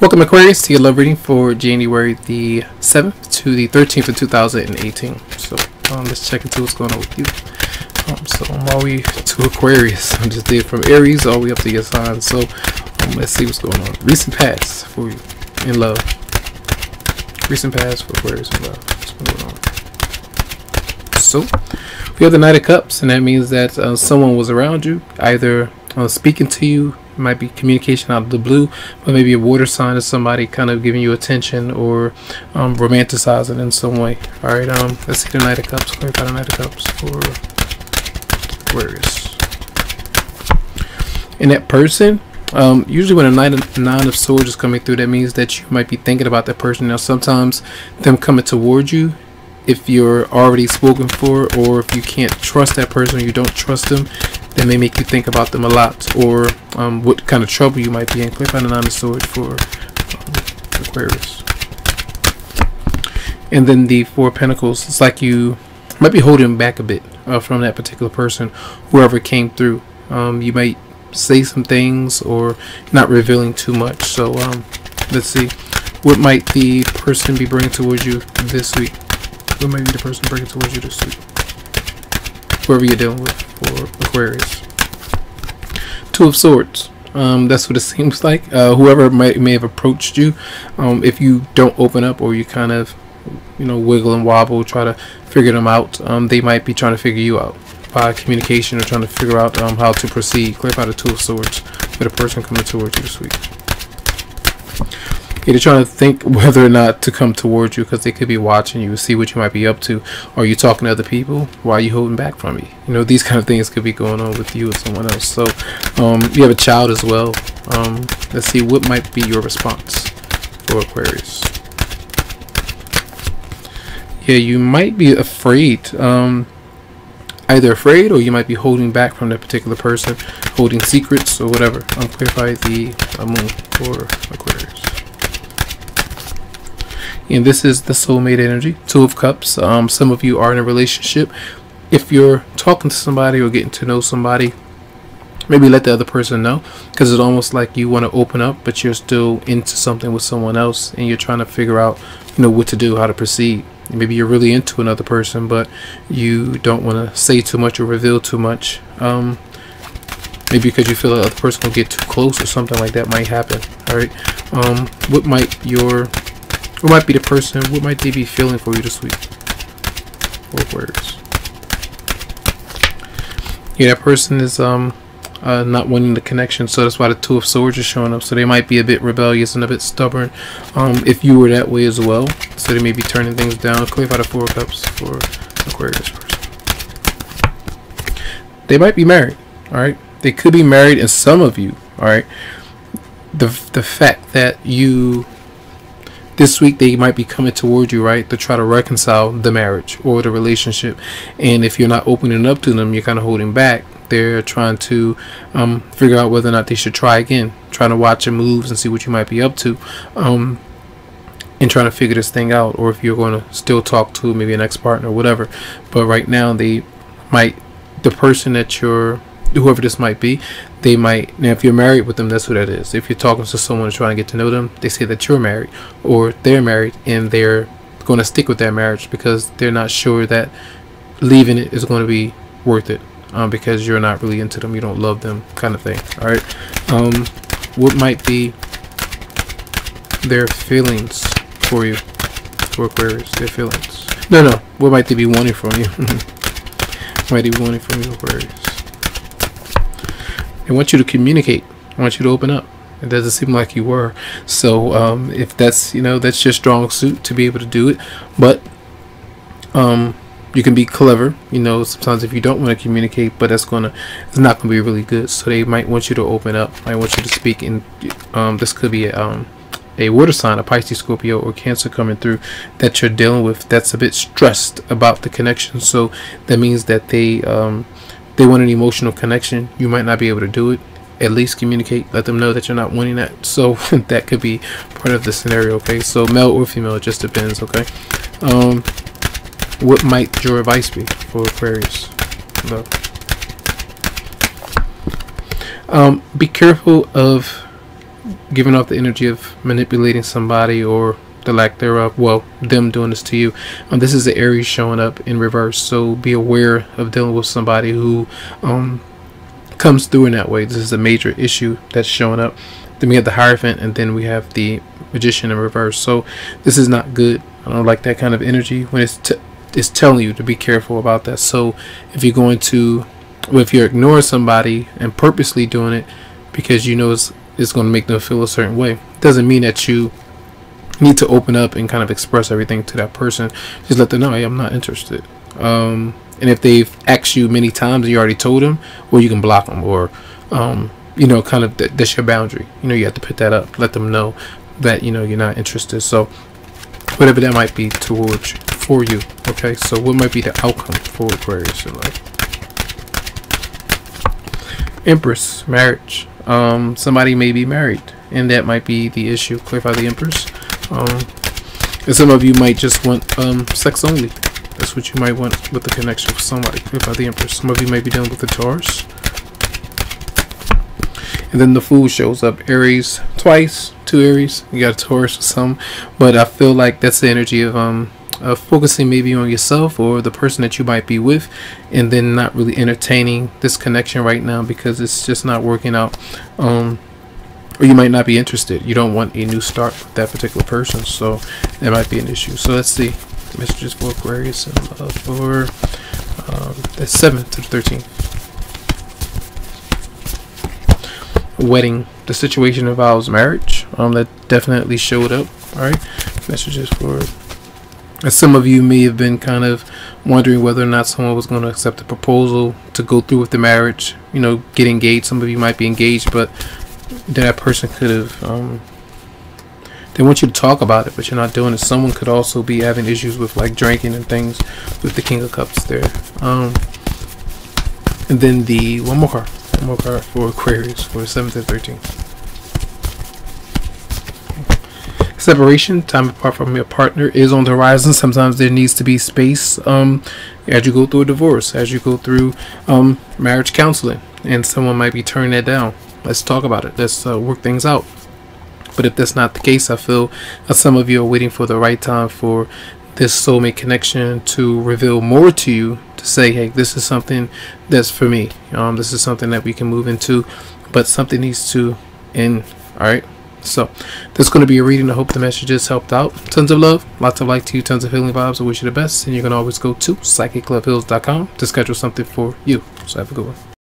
Welcome Aquarius to your love reading for January the 7th to the 13th of 2018. So let's check into what's going on with you. So I'm all the way to Aquarius. I just did from Aries all the way up to your sign. So let's see what's going on. Recent past for you in love. Recent past for Aquarius in love. What's going on? So we have the Knight of Cups, and that means that someone was around you, either speaking to you. It might be communication out of the blue, but maybe a water sign is somebody kind of giving you attention or romanticizing in some way. All right, let's see the Knight of Cups. Clarify the Knight of Cups for Aquarius. And that person, usually when a Nine of Swords is coming through, that means that you might be thinking about that person. Now, sometimes them coming towards you, if you're already spoken for, or if you can't trust that person, or you don't trust them, that may make you think about them a lot, or what kind of trouble you might be in. Click on the Nine of Swords for Aquarius. And then the Four of Pentacles. It's like you might be holding back a bit from that particular person, whoever came through. You might say some things or not revealing too much. So let's see. What might the person be bringing towards you this week? What might be the person bringing towards you this week? Whoever you're dealing with for Aquarius. Two of Swords. That's what it seems like. Whoever may have approached you, if you don't open up, or you kind of, wiggle and wobble, try to figure them out, they might be trying to figure you out by communication, or trying to figure out how to proceed. Clarify the Two of Swords for the person coming towards you this week. They're trying to think whether or not to come towards you, because they could be watching you, see what you might be up to. Are you talking to other people? Why are you holding back from me? These kind of things could be going on with you or someone else. So you have a child as well. Let's see, what might be your response for Aquarius? Yeah, you might be afraid. Either afraid, or you might be holding back from that particular person, holding secrets or whatever. Clarify the moon for Aquarius. And this is the soulmate energy, Two of Cups. Some of you are in a relationship. If you're talking to somebody or getting to know somebody, maybe let the other person know, because it's almost like you want to open up, but you're still into something with someone else, and you're trying to figure out, what to do, how to proceed. Maybe you're really into another person, but you don't want to say too much or reveal too much. Maybe because you feel the other person will get too close, or something like that might happen. All right. What might be the person? What might they be feeling for you this week? 4 words. Yeah, that person is not wanting the connection, so that's why the Two of Swords is showing up. So they might be a bit rebellious and a bit stubborn. If you were that way as well, so they may be turning things down. Clarify the Four of Cups for Aquarius person. They might be married. All right, they could be married, and some of you, all right, the fact that you, this week they might be coming towards you, right, to try to reconcile the marriage or the relationship. And if you're not opening up to them, you're kind of holding back. They're trying to figure out whether or not they should try again, trying to watch your moves and see what you might be up to, and trying to figure this thing out. Or if you're going to still talk to maybe an ex-partner or whatever. But right now the person that you're, whoever this might be, they might, now if you're married with them, that's who that is. If you're talking to someone trying to get to know them, they say that you're married, or they're married and they're going to stick with their marriage because they're not sure that leaving it is going to be worth it, because you're not really into them, you don't love them, kind of thing. All right. What might be their feelings for you for Aquarius? Their feelings. No. What might they be wanting from you? What might they be wanting from you, Aquarius? They want you to communicate. I want you to open up. It doesn't seem like you were. So if that's, that's your strong suit to be able to do it. But you can be clever, sometimes if you don't want to communicate, but it's not gonna be really good. So they might want you to open up. I want you to speak. And this could be a water sign, a Pisces, Scorpio, or Cancer coming through that you're dealing with, that's a bit stressed about the connection. So that means that they want an emotional connection. You might not be able to do it. At least communicate, let them know that you're not wanting that. So that could be part of the scenario. Okay, so male or female, it just depends. Okay. What might your advice be for Aquarius? Be careful of giving off the energy of manipulating somebody or the lack thereof, well, them doing this to you. This is the Aries showing up in reverse, so be aware of dealing with somebody who comes through in that way. This is a major issue that's showing up. Then we have the Hierophant, and then we have the Magician in reverse. So this is not good. I don't like that kind of energy when it's telling you to be careful about that. So if you're going to, well, if you're ignoring somebody and purposely doing it because you know it's going to make them feel a certain way, it doesn't mean that you need to open up and kind of express everything to that person. Just let them know, hey, I'm not interested. And if they've asked you many times and you already told them, well, you can block them, or you know, kind of that's your boundary. You know, you have to put that up, let them know that, you know, you're not interested. So whatever that might be towards for you. Okay, so what might be the outcome for Aquarius in life? Empress, marriage. Somebody may be married, and that might be the issue. Clarify the Empress. And some of you might just want sex only. That's what you might want with the connection with somebody. Clarify the Empress. Some of you might be dealing with the Taurus. And then the Fool shows up. Aries twice, 2 Aries. You got a Taurus or some, but I feel like that's the energy of focusing maybe on yourself or the person that you might be with, and then not really entertaining this connection right now because it's just not working out. Or you might not be interested. You don't want a new start with that particular person, so that might be an issue. So let's see messages for Aquarius and for the 7th to the 13th. Wedding. The situation involves marriage. That definitely showed up. All right, messages for. And some of you may have been kind of wondering whether or not someone was going to accept the proposal to go through with the marriage. You know, get engaged. Some of you might be engaged, but that person could have. They want you to talk about it, but you're not doing it. Someone could also be having issues with like drinking and things with the King of Cups there. And then the one more card for Aquarius for 7th and 13th. Separation, time apart from your partner is on the horizon. Sometimes there needs to be space as you go through a divorce, as you go through marriage counseling, and someone might be turning that down. Let's talk about it. Let's work things out. But if that's not the case, I feel that some of you are waiting for the right time for this soulmate connection to reveal more to you, to say, hey, this is something that's for me. This is something that we can move into, but something needs to end. All right. So this is going to be a reading. I hope the messages helped out. Tons of love, lots of light to you, tons of healing vibes. I wish you the best, and you can always go to psychicloveheals.com to schedule something for you. So have a good one.